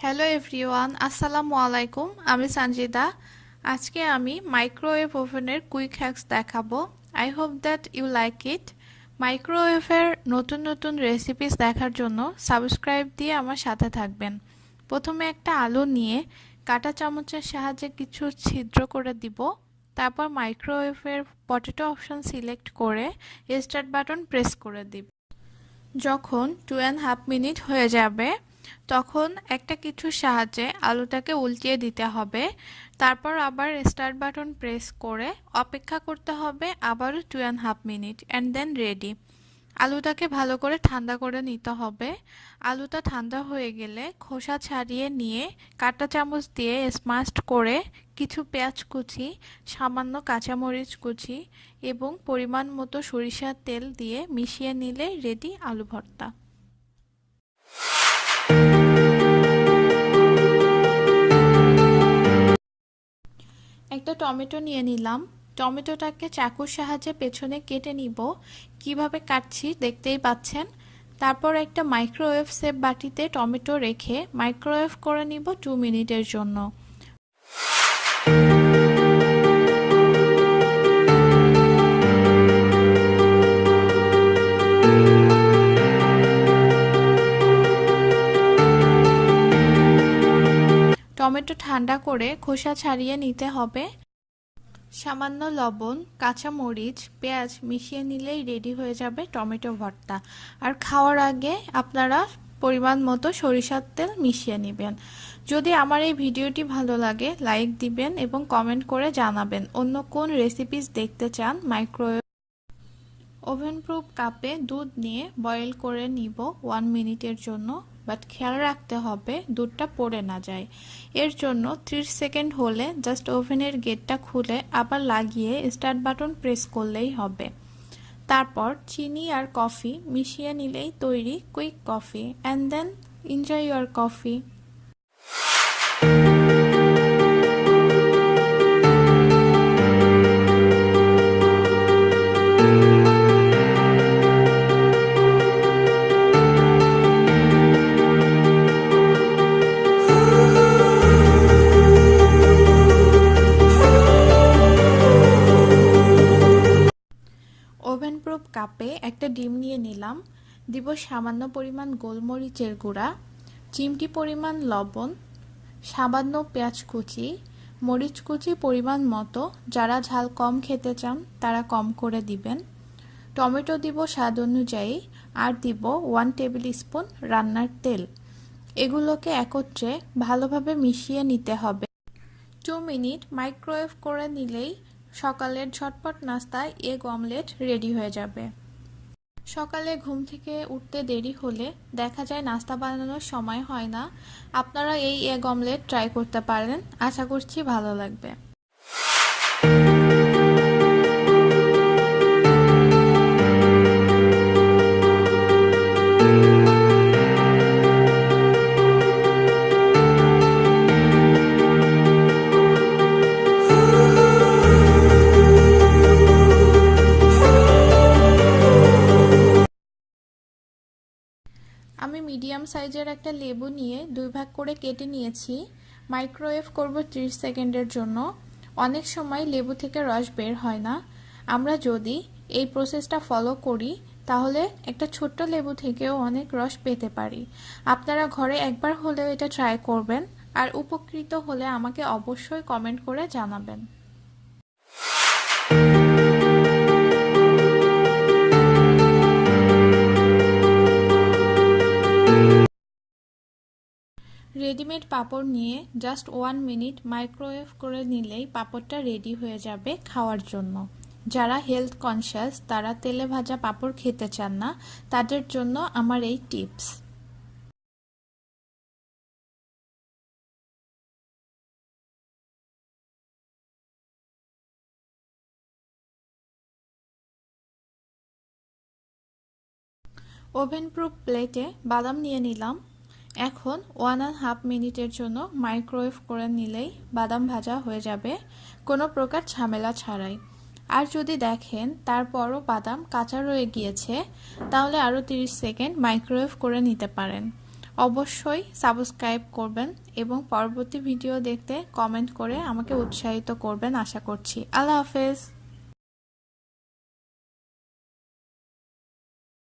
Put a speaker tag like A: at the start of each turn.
A: Hello everyone, আসসালামু আলাইকুম। আমি সঞ্জিদা। আজকে আমি মাইক্রোওয়েভ ওভেনের কুইক হ্যাকস দেখাবো। I hope that you like it. মাইক্রোওয়েভের নতুন নতুন রেসিপিস দেখার জন্য সাবস্ক্রাইব দিয়ে আমার সাথে থাকবেন। প্রথমে একটা আলু নিয়ে কাঁটা চামচের সাহায্যে কিছু ছিদ্র করে দিব। তারপর মাইক্রোওয়েভের পটেটো অপশন সিলেক্ট করে স্টার্ট বাটন প্রেস করে দিব। যখন 2.5 মিনিট হয়ে যাবে তখন একটা কিছুর সাহায্যে আলুটাকে উল্টিয়ে দিতে হবে। তারপর আবার স্টার্ট বাটন প্রেস করে অপেক্ষা করতে হবে আবারও 2.5 মিনিট অ্যান্ড দেন রেডি। আলুটাকে ভালো করে ঠান্ডা করে নিতে হবে। আলুটা ঠান্ডা হয়ে গেলে খোসা ছাড়িয়ে নিয়ে কাঁটা চামচ দিয়ে স্ম্যাশ করে কিছু পেঁয়াজ কুচি, সামান্য কাঁচামরিচ কুচি এবং পরিমাণ মতো সরিষার তেল দিয়ে মিশিয়ে নিলে রেডি আলু ভর্তা। একটা টমেটো নিয়ে নিলাম। টমেটোটাকে চাকুর সাহায্যে পেছনে কেটে নিব। কিভাবে কাটছি দেখতেই পাচ্ছেন। তারপর একটা মাইক্রোওয়েভ সেভ বাটিতে টমেটো রেখে মাইক্রোওয়েভ করে নিব 2 মিনিটের জন্য। টমেটো ঠান্ডা করে খোসা ছাড়িয়ে নিতে হবে। সামান্য লবণ, কাঁচামরিচ, পেঁয়াজ মিশিয়ে নিলেই রেডি হয়ে যাবে টমেটো ভর্তা। আর খাওয়ার আগে আপনারা পরিমাণ মতো সরিষার তেল মিশিয়ে নেবেন। যদি আমার এই ভিডিওটি ভালো লাগে লাইক দিবেন এবং কমেন্ট করে জানাবেন অন্য কোন রেসিপিস দেখতে চান। মাইক্রোওয়েভ ওভেন প্রুফ কাপে দুধ নিয়ে বয়েল করে নিব 1 মিনিটের জন্য। বাট খেয়াল রাখতে হবে দুধটা পড়ে না যায়। এর জন্য 30 সেকেন্ড হলে জাস্ট ওভেনের গেটটা খুলে আবার লাগিয়ে স্টার্ট বাটন প্রেস করলেই হবে। তারপর চিনি আর কফি মিশিয়ে নিলেই তৈরি quick coffee. And then enjoy your coffee. Oven proof কাপে একটা ডিম নিয়ে নিলাম। দিব সামান্য পরিমাণ গোলমরিচের গুঁড়া, চিমটি পরিমাণ লবণ, সামান্য পেঁয়াজ কুচি, মরিচ কুচি পরিমাণ মতো। যারা ঝাল কম খেতে চান তারা কম করে দিবেন। টমেটো দিব স্বাদ অনুযায়ী আর দিব 1 টেবিল স্পুন রান্নার তেল। এগুলোকে একত্রে ভালোভাবে মিশিয়ে নিতে হবে। 2 মিনিট মাইক্রোওয়েভ করে নিলেই সকালের ঝটপট নাস্তায় এগ অমলেট রেডি হয়ে যাবে। সকালে ঘুম থেকে উঠতে দেরি হলে দেখা যায় নাস্তা বানানোর সময় হয় না। আপনারা এই এগ অমলেট ট্রাই করতে পারেন। আশা করছি ভালো লাগবে। আমি মিডিয়াম সাইজের একটা লেবু নিয়ে 2 ভাগ করে কেটে নিয়েছি। মাইক্রোওয়েভ করব 30 সেকেন্ডের জন্য। অনেক সময় লেবু থেকে রস বের হয় না। আমরা যদি এই প্রসেসটা ফলো করি তাহলে একটা ছোট্ট লেবু থেকেও অনেক রস পেতে পারি। আপনারা ঘরে একবার হলেও এটা ট্রাই করবেন। আর উপকৃত হলে আমাকে অবশ্যই কমেন্ট করে জানাবেন। রেডিমেড পাঁপড় নিয়ে জাস্ট 1 মিনিট মাইক্রোওয়েভ করে নিলেই পাঁপড়টা রেডি হয়ে যাবে খাওয়ার জন্য। যারা হেলথ কনসিয়াস তারা তেলে ভাজা পাঁপড় খেতে চান না, তাদের জন্য আমার এই টিপস। ওভেন প্রুফ প্লেটে বাদাম নিয়ে নিলাম। এখন 1.5 মিনিটের জন্য মাইক্রোওয়েভ করে নিলেই বাদাম ভাজা হয়ে যাবে কোনো প্রকার ঝামেলা ছাড়াই। আর যদি দেখেন তারপরও বাদাম কাঁচা রয়ে গিয়েছে তাহলে আরও 30 সেকেন্ড মাইক্রোওয়েভ করে নিতে পারেন। অবশ্যই সাবস্ক্রাইব করবেন এবং পরবর্তী ভিডিও দেখতে কমেন্ট করে আমাকে উৎসাহিত করবেন আশা করছি। আল্লাহ হাফেজ।